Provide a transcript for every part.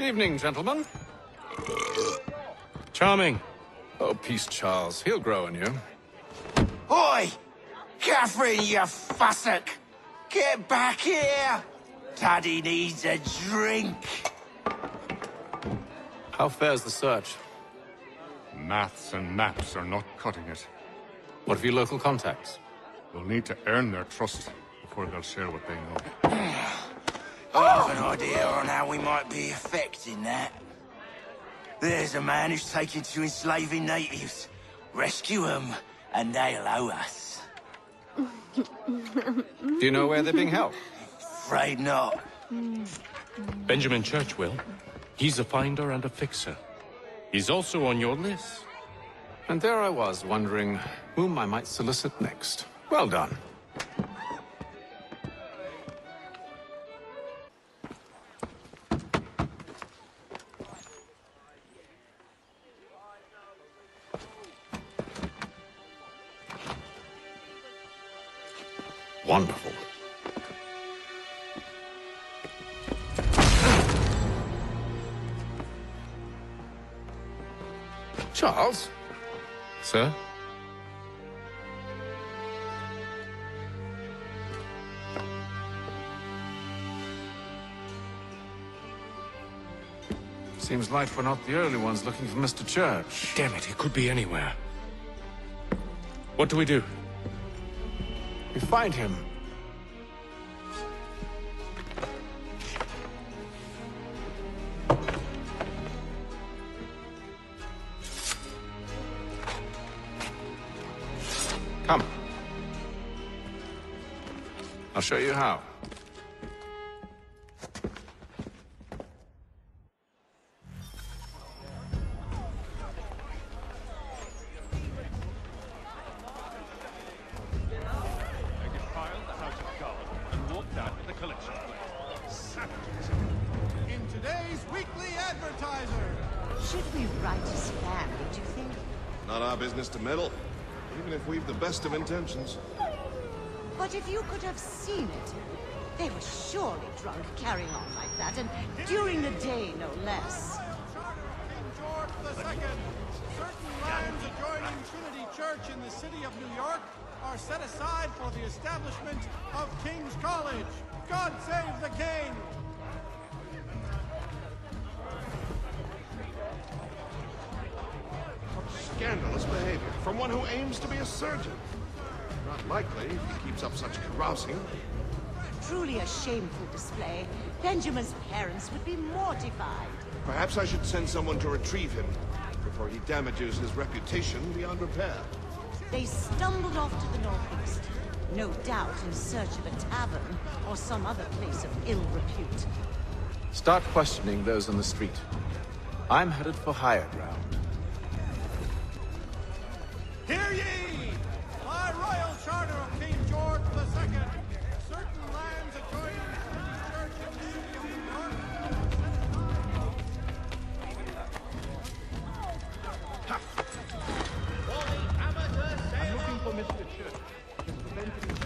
Evening, gentlemen. Charming. Oh, peace, Charles. He'll grow on you. Oi! Catherine, you fussock! Get back here! Taddy needs a drink. How fares the search? Maths and maps are not cutting it. What of your local contacts? We'll need to earn their trust before they'll share what they know. I have an idea on how we might be affecting that. There's a man who's taken to enslaving natives. Rescue them, and they'll owe us. Do you know where they're being held? Afraid not. Benjamin Church will. He's a finder and a fixer. He's also on your list. And there I was, wondering whom I might solicit next. Well done. Wonderful. Charles? Sir? Seems like we're not the only ones looking for Mr. Church. Damn it, he could be anywhere. What do we do? We find him. Come. I'll show you how. In today's weekly advertiser. Should we write a spam, do you think? Not our business to meddle, even if we've the best of intentions. But if you could have seen it, they were surely drunk carrying on like that, and during the day, no less. King George II. Certain lands adjoining Trinity Church in the city of New York are set aside for the establishment of King's College. God save the king! Scandalous behavior from one who aims to be a surgeon. Not likely if he keeps up such carousing. Truly a shameful display. Benjamin's parents would be mortified. Perhaps I should send someone to retrieve him before he damages his reputation beyond repair. They stumbled off to the northeast, no doubt in search of a tavern or some other place of ill repute. Start questioning those on the street. I'm headed for higher ground. Hear ye! By royal charter of King George II, certain lands adjoining Trinity Church in the city of New York. I'm looking for Mr. Church. Mr. Benjamin.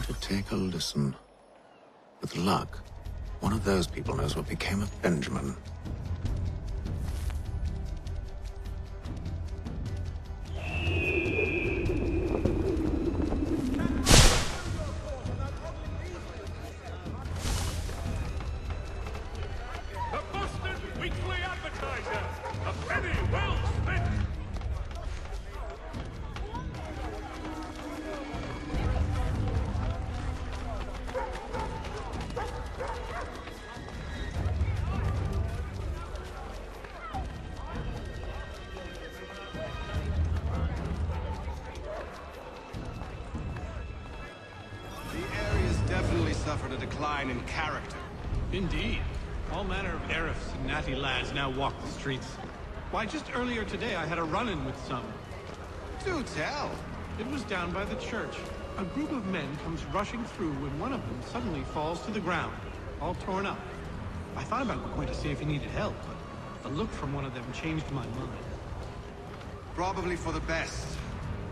time to take a listen. With luck, one of those people knows what became of Benjamin. The Boston Weekly Advertiser. A penny well spent. The area's definitely suffered a decline in character. Indeed. All manner of Arifs and natty lads now walk the streets. Why, just earlier today I had a run-in with some. Do tell. It was down by the church. A group of men comes rushing through when one of them suddenly falls to the ground, all torn up. I thought about going to see if he needed help, but a look from one of them changed my mind. Probably for the best.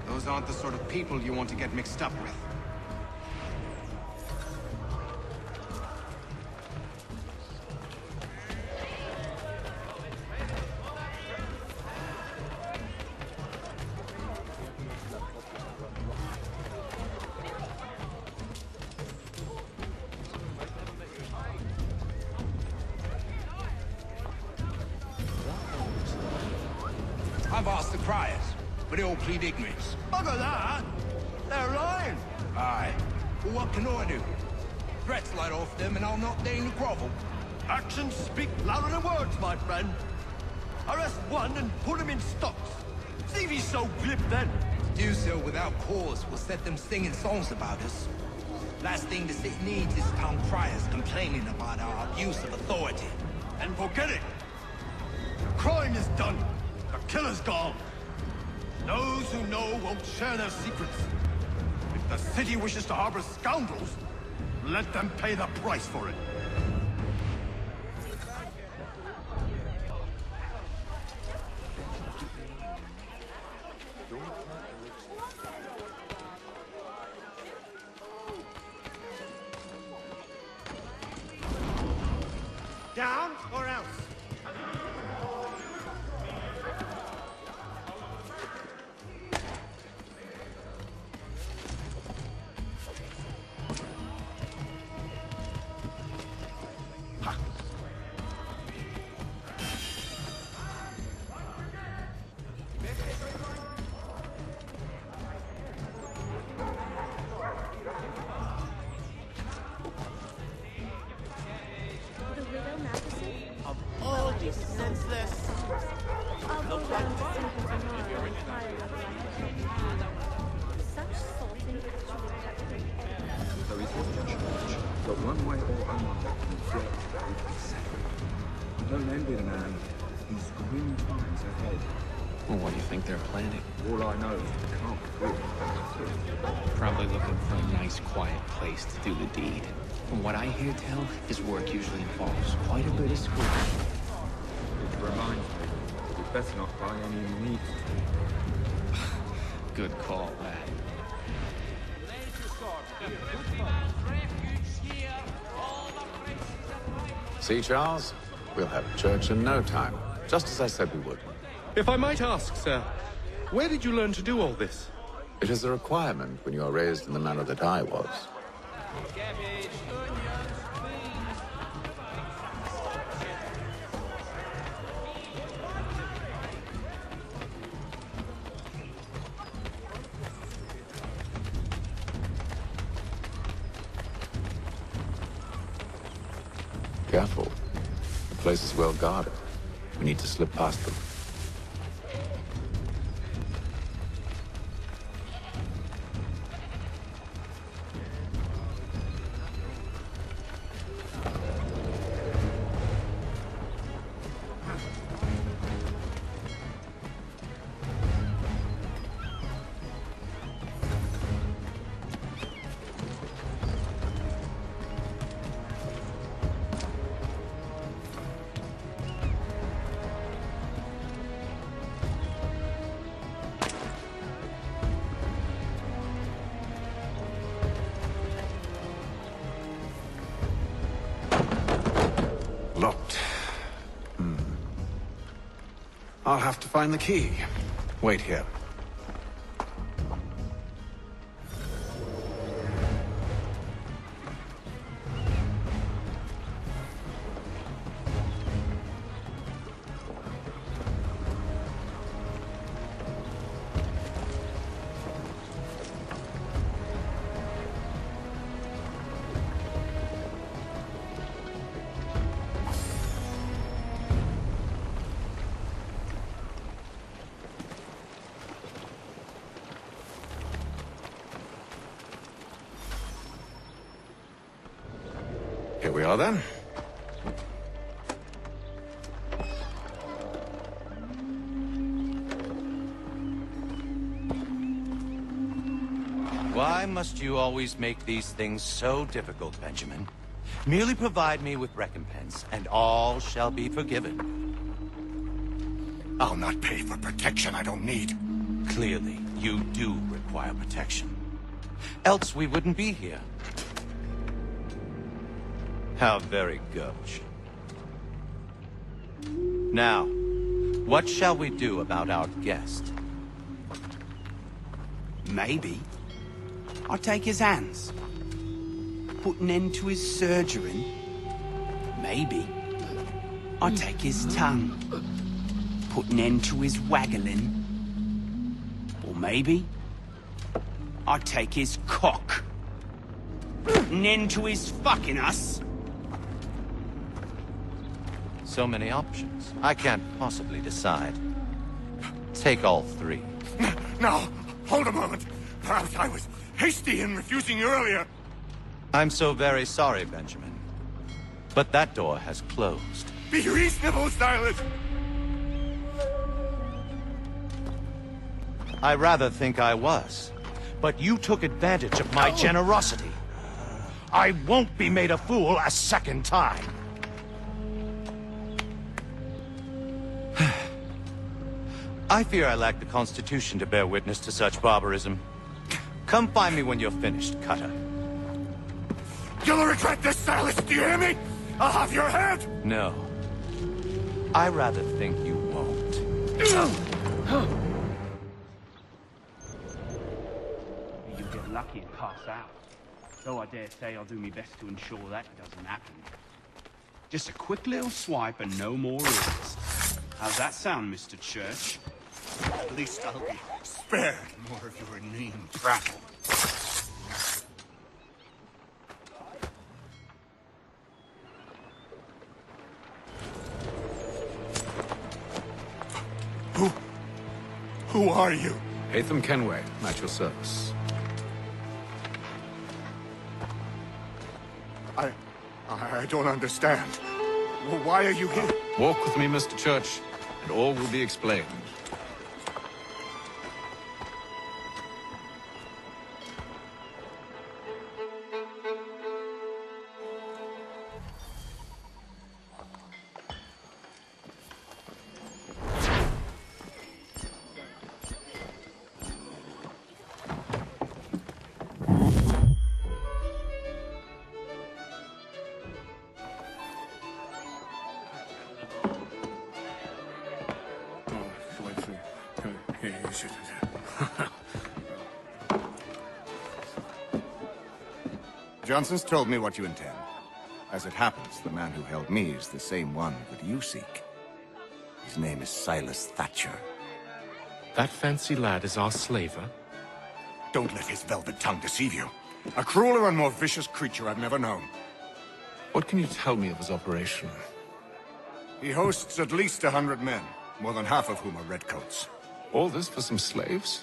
Those aren't the sort of people you want to get mixed up with. I've asked the criers, but they all plead ignorance. Bugger that! They're lying! Aye. Well, what can I do? Threats light off them and I'll not deign to grovel. Actions speak louder than words, my friend. Arrest one and put him in stocks. See if he's so glib then. To do so without cause will set them singing songs about us. Last thing the city needs is town criers complaining about our abuse of authority. And forget it. The crime is done. The killer's gone. Those who know won't share their secrets. If the city wishes to harbor scoundrels, let them pay the price for it. Down or else? The widow Matheson? Oh, this senseless. I'll go down to see her tomorrow and try a level I had hoped. Such salting ritual practice. There is one church, but one way or another can get accepted. Don't envy the man. He's grim times ahead. Well, what do you think they're planning? All I know is it can't be good. Probably looking for a nice, quiet place to do the deed. From what I hear tell, his work usually involves quite a bit of scrutiny. It reminds me, we better not buy any meat. Good call, lad. See, Charles? We'll have church in no time. Just as I said we would. If I might ask, sir, where did you learn to do all this? It is a requirement when you are raised in the manner that I was. Careful. The place is well guarded. We need to slip past them. Locked. I'll have to find the key. Wait here. Here we are, then. Why must you always make these things so difficult, Benjamin? Merely provide me with recompense, and all shall be forgiven. I'll not pay for protection I don't need. Clearly, you do require protection. Else we wouldn't be here. How very gauche. Now, what shall we do about our guest? Maybe I'll take his hands. Put an end to his surgery. Maybe I'll take his tongue. Put an end to his waggling. Or maybe I'll take his cock. Put an end to his fucking us. So many options. I can't possibly decide. Take all three. Now, hold a moment. Perhaps I was hasty in refusing you earlier. I'm so very sorry, Benjamin. But that door has closed. Be reasonable, Silas! I rather think I was. But you took advantage of my generosity. I won't be made a fool a second time. I fear I lack the constitution to bear witness to such barbarism. Come find me when you're finished, Cutter. You'll regret this, Silas, do you hear me? I'll have your head! No. I rather think you won't. You get lucky and pass out. Though I dare say I'll do my best to ensure that doesn't happen. Just a quick little swipe and no more ears. How's that sound, Mr. Church? At least I'll be spared more of your inane prattle. Who are you? Hatham Kenway, at your service. I don't understand. Why are you here? Walk with me, Mr. Church, and all will be explained. Johnson's told me what you intend. As it happens, the man who held me is the same one that you seek. His name is Silas Thatcher. That fancy lad is our slaver? Don't let his velvet tongue deceive you. A crueler and more vicious creature I've never known. What can you tell me of his operation? He hosts at least 100 men, more than half of whom are redcoats. All this for some slaves?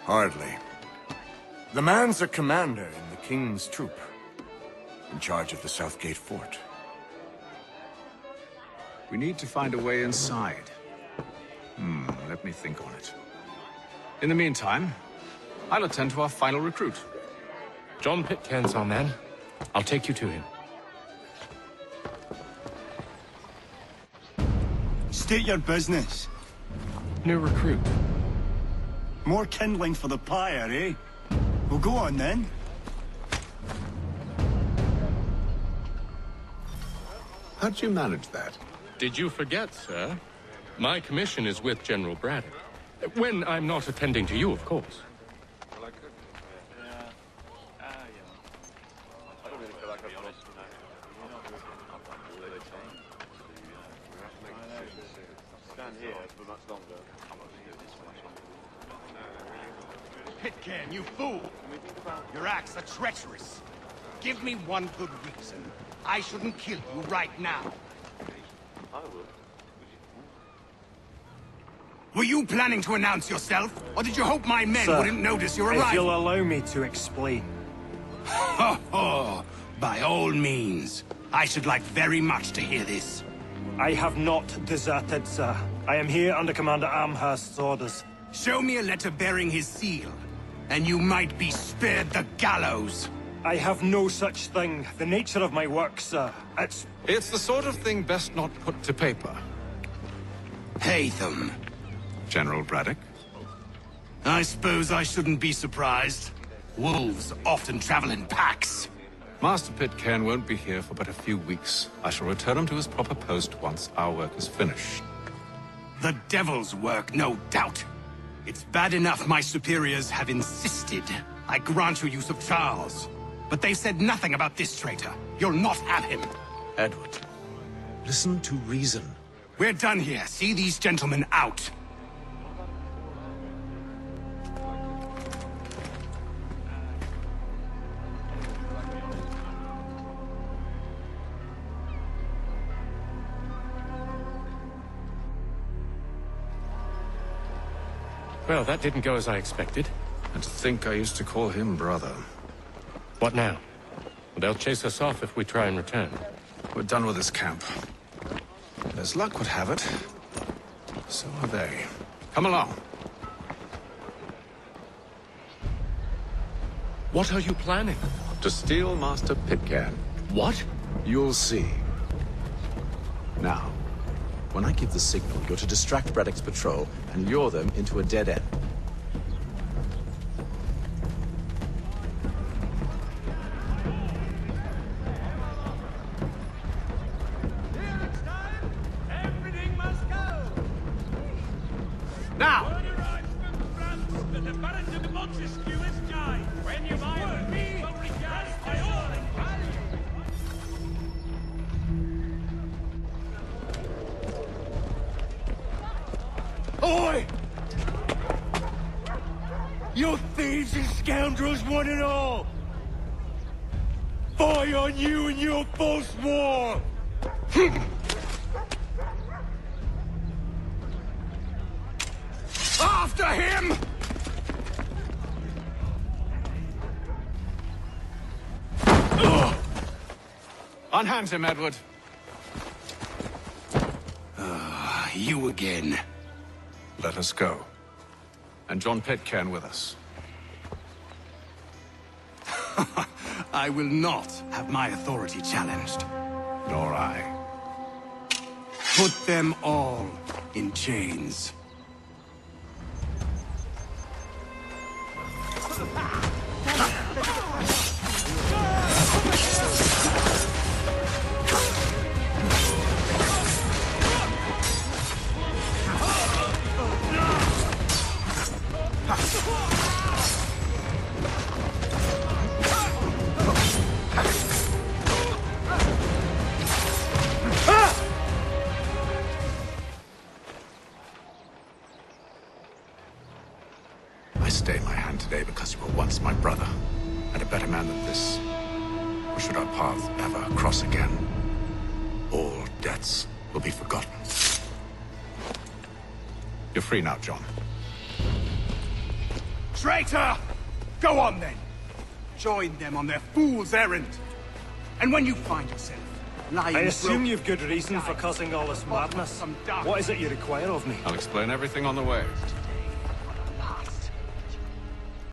Hardly. The man's a commander in the King's troop, in charge of the Southgate Fort. We need to find a way inside. Let me think on it. In the meantime, I'll attend to our final recruit. John Pitcairn's our man. I'll take you to him. State your business. New recruit. More kindling for the pyre, eh? Well, go on then. How'd you manage that? Did you forget, sir? My commission is with General Braddock. When I'm not attending to you, of course. Pitcairn, you fool! Your acts are treacherous. Give me one good reason I shouldn't kill you right now. Were you planning to announce yourself, or did you hope my men Sir, wouldn't notice your arrival? if you'll allow me to explain. Ho ho! By all means. I should like very much to hear this. I have not deserted, sir. I am here under Commander Amherst's orders. Show me a letter bearing his seal, and you might be spared the gallows. I have no such thing. The nature of my work, sir. It's the sort of thing best not put to paper. Pay them. General Braddock? I suppose I shouldn't be surprised. Wolves often travel in packs. Master Pitcairn won't be here for but a few weeks. I shall return him to his proper post once our work is finished. The devil's work, no doubt. It's bad enough my superiors have insisted I grant you use of Charles. But they said nothing about this traitor. You'll not have him. Edward, listen to reason. We're done here. See these gentlemen out. Well, that didn't go as I expected. And to think I used to call him brother. What now? They'll chase us off if we try and return. We're done with this camp. And as luck would have it, so are they. Come along. What are you planning? To steal Master Pitcairn. What? You'll see. Now, when I give the signal, you're to distract Braddock's patrol and lure them into a dead end. Now! Oi! You thieves and scoundrels, one and all! Fire on you and your false war! After him! Unhand him, Edward. You again. Let us go. And John Pitcairn with us. I will not have my authority challenged. Nor I. Put them all in chains. I stay my hand today because you were once my brother, and a better man than this. Or should our paths ever cross again, all debts will be forgotten. You're free now, John. Traitor! Go on then. Join them on their fool's errand. And when you find yourself lying... I assume you've good reason for causing all this madness. What is it you require of me? I'll explain everything on the way.